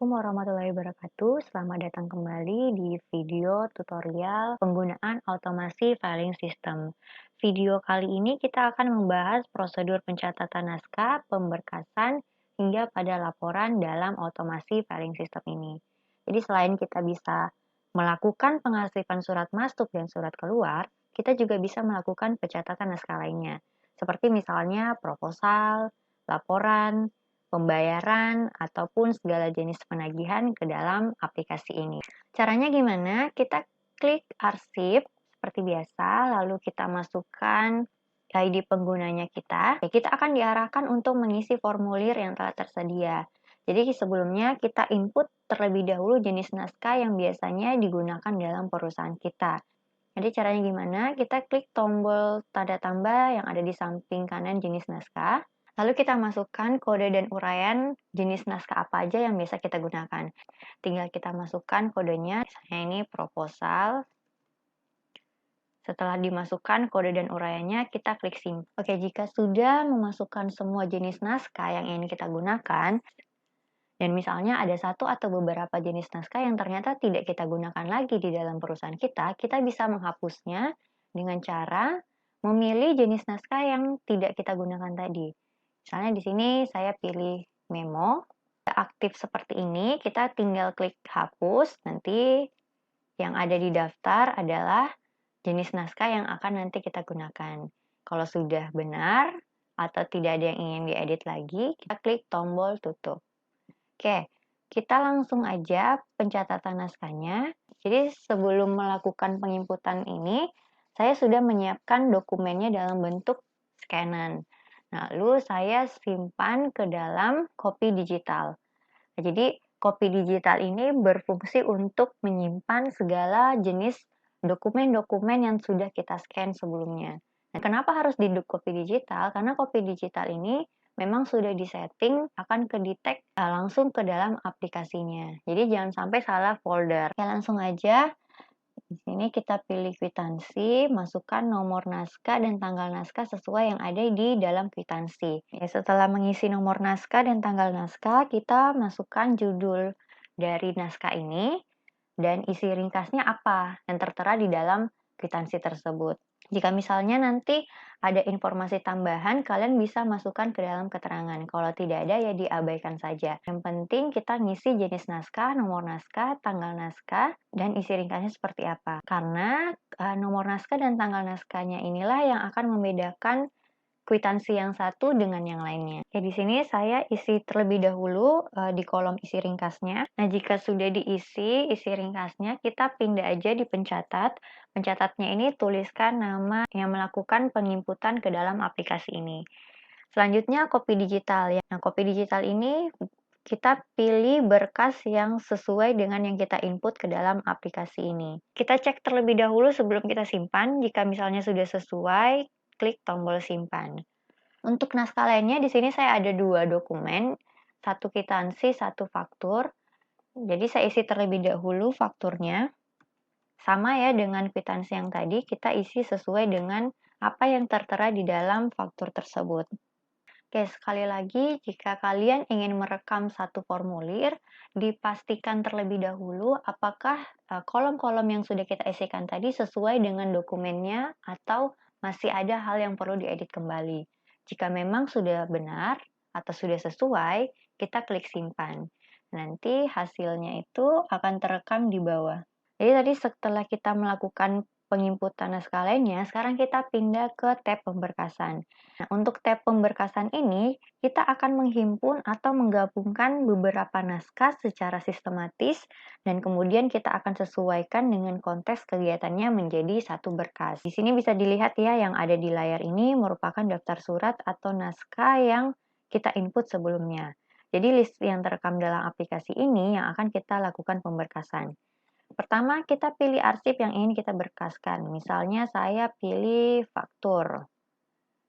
Assalamualaikum warahmatullahi wabarakatuh. Selamat datang kembali di video tutorial penggunaan otomasi filing system. Video kali ini kita akan membahas prosedur pencatatan naskah, pemberkasan, hingga pada laporan dalam otomasi filing system ini. Jadi selain kita bisa melakukan pengarsipan surat masuk dan surat keluar, kita juga bisa melakukan pencatatan naskah lainnya. Seperti misalnya proposal, laporan, pembayaran, ataupun segala jenis penagihan ke dalam aplikasi ini. Caranya gimana? Kita klik arsip seperti biasa, lalu kita masukkan ID penggunanya kita. Kita akan diarahkan untuk mengisi formulir yang telah tersedia. Jadi sebelumnya kita input terlebih dahulu jenis naskah yang biasanya digunakan dalam perusahaan kita. Jadi caranya gimana? Kita klik tombol tanda tambah yang ada di samping kanan jenis naskah. Lalu kita masukkan kode dan uraian jenis naskah apa aja yang biasa kita gunakan. Tinggal kita masukkan kodenya, misalnya ini proposal. Setelah dimasukkan kode dan uraiannya, kita klik simpan. Oke, jika sudah memasukkan semua jenis naskah yang ingin kita gunakan, dan misalnya ada satu atau beberapa jenis naskah yang ternyata tidak kita gunakan lagi di dalam perusahaan kita bisa menghapusnya dengan cara memilih jenis naskah yang tidak kita gunakan tadi. Misalnya di sini saya pilih memo, aktif seperti ini, kita tinggal klik hapus, nanti yang ada di daftar adalah jenis naskah yang akan nanti kita gunakan. Kalau sudah benar atau tidak ada yang ingin diedit lagi, kita klik tombol tutup. Oke, kita langsung aja pencatatan naskahnya. Jadi sebelum melakukan penginputan ini, saya sudah menyiapkan dokumennya dalam bentuk scanan. Lalu saya simpan ke dalam copy digital. Nah, jadi copy digital ini berfungsi untuk menyimpan segala jenis dokumen-dokumen yang sudah kita scan sebelumnya. Nah, kenapa harus di copy digital? Karena copy digital ini memang sudah disetting akan kedetek langsung ke dalam aplikasinya. Jadi jangan sampai salah folder. Oke, langsung aja. Di sini kita pilih kwitansi, masukkan nomor naskah dan tanggal naskah sesuai yang ada di dalam kwitansi. Setelah mengisi nomor naskah dan tanggal naskah, kita masukkan judul dari naskah ini dan isi ringkasnya apa yang tertera di dalam kwitansi tersebut. Jika misalnya nanti ada informasi tambahan, kalian bisa masukkan ke dalam keterangan. Kalau tidak ada, ya diabaikan saja. Yang penting kita ngisi jenis naskah, nomor naskah, tanggal naskah, dan isi ringkasnya seperti apa. Karena nomor naskah dan tanggal naskahnya inilah yang akan membedakan kwitansi yang satu dengan yang lainnya. Ya, di sini saya isi terlebih dahulu di kolom isi ringkasnya. Nah, jika sudah diisi isi ringkasnya, kita pindah aja di pencatat. Pencatatnya ini tuliskan nama yang melakukan penginputan ke dalam aplikasi ini. Selanjutnya copy digital ya. Nah, copy digital ini kita pilih berkas yang sesuai dengan yang kita input ke dalam aplikasi ini. Kita cek terlebih dahulu sebelum kita simpan. Jika misalnya sudah sesuai, klik tombol simpan. Untuk naskah lainnya di sini saya ada 2 dokumen, satu kwitansi, satu faktur. Jadi saya isi terlebih dahulu fakturnya. Sama ya dengan kwitansi yang tadi, kita isi sesuai dengan apa yang tertera di dalam faktur tersebut. Oke, sekali lagi, jika kalian ingin merekam satu formulir, dipastikan terlebih dahulu apakah kolom-kolom yang sudah kita isikan tadi sesuai dengan dokumennya atau masih ada hal yang perlu diedit kembali. Jika memang sudah benar atau sudah sesuai, kita klik simpan. Nanti hasilnya itu akan terekam di bawah. Jadi tadi setelah kita melakukan penginputan naskah lainnya, sekarang kita pindah ke tab pemberkasan. Nah, untuk tab pemberkasan ini, kita akan menghimpun atau menggabungkan beberapa naskah secara sistematis dan kemudian kita akan sesuaikan dengan konteks kegiatannya menjadi satu berkas. Di sini bisa dilihat ya, yang ada di layar ini merupakan daftar surat atau naskah yang kita input sebelumnya. Jadi list yang terekam dalam aplikasi ini yang akan kita lakukan pemberkasan. Pertama, kita pilih arsip yang ingin kita berkaskan. Misalnya saya pilih faktur.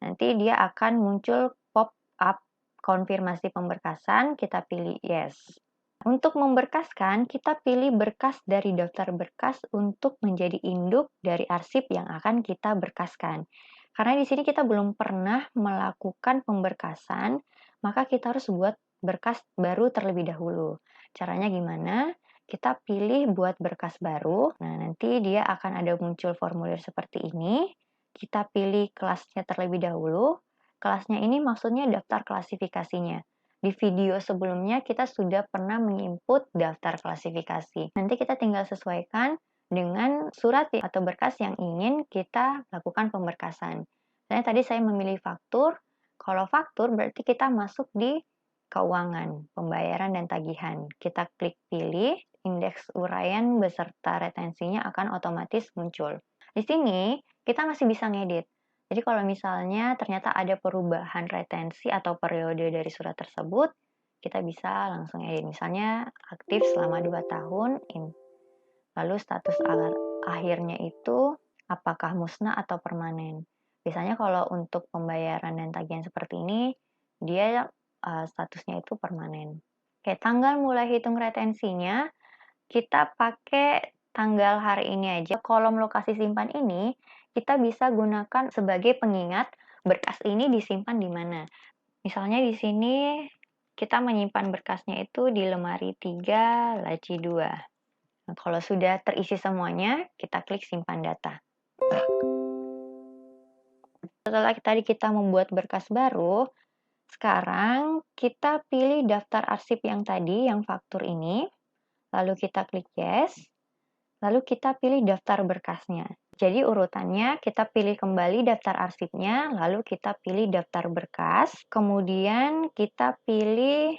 Nanti dia akan muncul pop-up konfirmasi pemberkasan, kita pilih yes. Untuk memberkaskan, kita pilih berkas dari daftar berkas untuk menjadi induk dari arsip yang akan kita berkaskan. Karena di sini kita belum pernah melakukan pemberkasan, maka kita harus buat berkas baru terlebih dahulu. Caranya gimana? Kita pilih buat berkas baru. Nah, nanti dia akan ada muncul formulir seperti ini. Kita pilih kelasnya terlebih dahulu. Kelasnya ini maksudnya daftar klasifikasinya. Di video sebelumnya kita sudah pernah menginput daftar klasifikasi. Nanti kita tinggal sesuaikan dengan surat atau berkas yang ingin kita lakukan pemberkasan. Misalnya tadi saya memilih faktur. Kalau faktur berarti kita masuk di keuangan, pembayaran dan tagihan. Kita klik pilih, indeks uraian beserta retensinya akan otomatis muncul. Di sini kita masih bisa ngedit. Jadi kalau misalnya ternyata ada perubahan retensi atau periode dari surat tersebut, kita bisa langsung edit. Misalnya aktif selama 2 tahun, lalu status akhirnya itu apakah musnah atau permanen. Biasanya kalau untuk pembayaran dan tagihan seperti ini, dia statusnya itu permanen. Oke, tanggal mulai hitung retensinya, kita pakai tanggal hari ini aja. Kolom lokasi simpan ini, kita bisa gunakan sebagai pengingat berkas ini disimpan di mana. Misalnya di sini, kita menyimpan berkasnya itu di lemari 3, laci 2. Nah, kalau sudah terisi semuanya, kita klik simpan data. Setelah tadi kita membuat berkas baru, sekarang kita pilih daftar arsip yang tadi, yang faktur ini, lalu kita klik yes, lalu kita pilih daftar berkasnya. Jadi urutannya kita pilih kembali daftar arsipnya, lalu kita pilih daftar berkas, kemudian kita pilih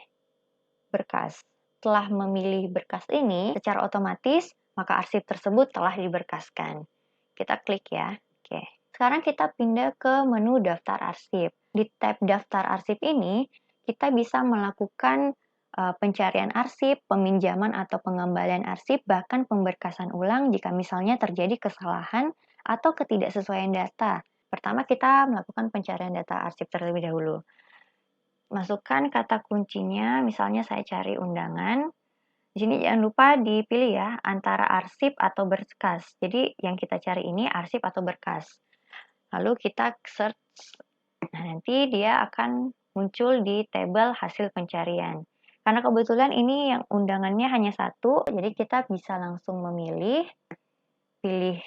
berkas. Setelah memilih berkas ini, secara otomatis maka arsip tersebut telah diberkaskan. Kita klik ya. Oke. Sekarang kita pindah ke menu daftar arsip. Di tab daftar arsip ini, kita bisa melakukan pencarian arsip, peminjaman atau pengembalian arsip, bahkan pemberkasan ulang jika misalnya terjadi kesalahan atau ketidaksesuaian data. Pertama, kita melakukan pencarian data arsip terlebih dahulu. Masukkan kata kuncinya, misalnya saya cari undangan. Di sini jangan lupa dipilih ya, antara arsip atau berkas. Jadi yang kita cari ini arsip atau berkas. Lalu kita search, nah nanti dia akan muncul di tabel hasil pencarian. Karena kebetulan ini yang undangannya hanya satu, jadi kita bisa langsung memilih, pilih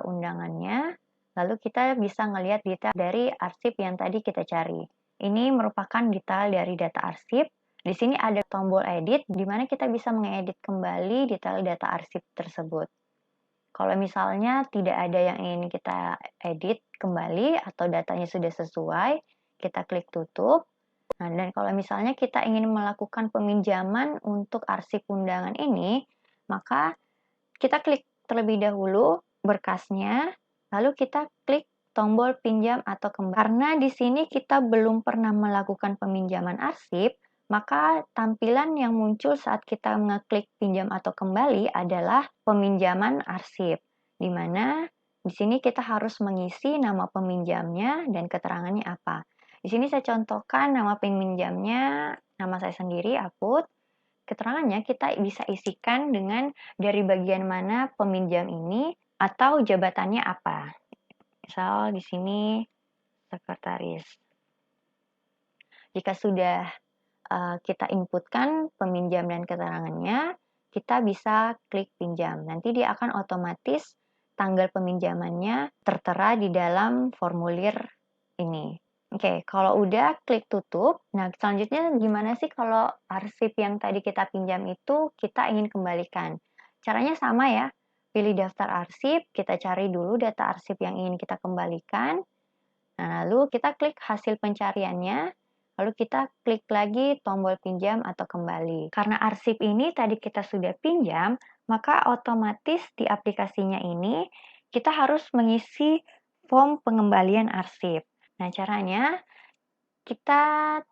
undangannya, lalu kita bisa ngelihat detail dari arsip yang tadi kita cari. Ini merupakan detail dari data arsip. Di sini ada tombol edit, di mana kita bisa mengedit kembali detail data arsip tersebut. Kalau misalnya tidak ada yang ingin kita edit kembali atau datanya sudah sesuai, kita klik tutup. Nah, dan kalau misalnya kita ingin melakukan peminjaman untuk arsip undangan ini, maka kita klik terlebih dahulu berkasnya, lalu kita klik tombol pinjam atau kembali. Karena di sini kita belum pernah melakukan peminjaman arsip, maka tampilan yang muncul saat kita mengeklik pinjam atau kembali adalah peminjaman arsip, di mana di sini kita harus mengisi nama peminjamnya dan keterangannya apa. Di sini saya contohkan nama peminjamnya, nama saya sendiri, Aput. Keterangannya kita bisa isikan dengan dari bagian mana peminjam ini atau jabatannya apa. Misal di sini sekretaris. Jika sudah kita inputkan peminjam dan keterangannya, kita bisa klik pinjam. Nanti dia akan otomatis tanggal peminjamannya tertera di dalam formulir ini. Oke, kalau udah klik tutup. Nah, selanjutnya gimana sih kalau arsip yang tadi kita pinjam itu kita ingin kembalikan? Caranya sama ya. Pilih daftar arsip, kita cari dulu data arsip yang ingin kita kembalikan. Nah, lalu kita klik hasil pencariannya. Lalu kita klik lagi tombol pinjam atau kembali. Karena arsip ini tadi kita sudah pinjam, maka otomatis di aplikasinya ini kita harus mengisi form pengembalian arsip. Nah, caranya kita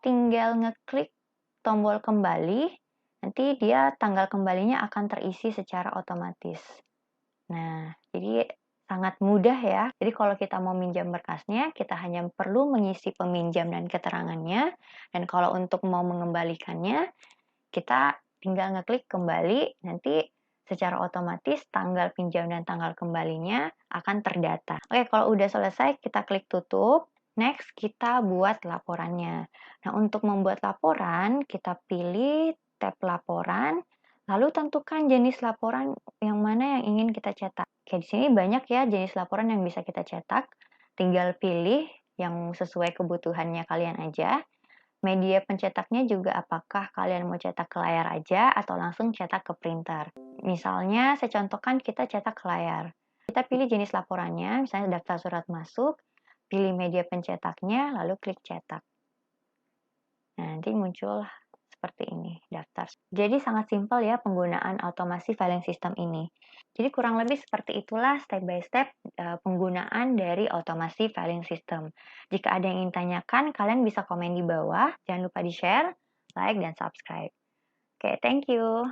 tinggal ngeklik tombol kembali, nanti dia tanggal kembalinya akan terisi secara otomatis. Nah, jadi sangat mudah ya. Jadi kalau kita mau minjam berkasnya, kita hanya perlu mengisi peminjam dan keterangannya. Dan kalau untuk mau mengembalikannya, kita tinggal ngeklik kembali, nanti secara otomatis tanggal pinjam dan tanggal kembalinya akan terdata. Oke, kalau udah selesai, kita klik tutup. Next, kita buat laporannya. Nah, untuk membuat laporan, kita pilih tab laporan, Lalu tentukan jenis laporan yang mana yang ingin kita cetak. Oke, di sini banyak ya jenis laporan yang bisa kita cetak. Tinggal pilih yang sesuai kebutuhannya kalian aja. Media pencetaknya juga apakah kalian mau cetak ke layar aja atau langsung cetak ke printer. Misalnya, saya contohkan kita cetak ke layar. Kita pilih jenis laporannya, misalnya daftar surat masuk, pilih media pencetaknya, lalu klik cetak. Nah, nanti muncul seperti ini, daftar. Jadi sangat simpel ya penggunaan automasi filing system ini. Jadi kurang lebih seperti itulah step by step penggunaan dari automasi filing system. Jika ada yang ingin tanyakan, kalian bisa komen di bawah. Jangan lupa di-share, like, dan subscribe. Oke, thank you.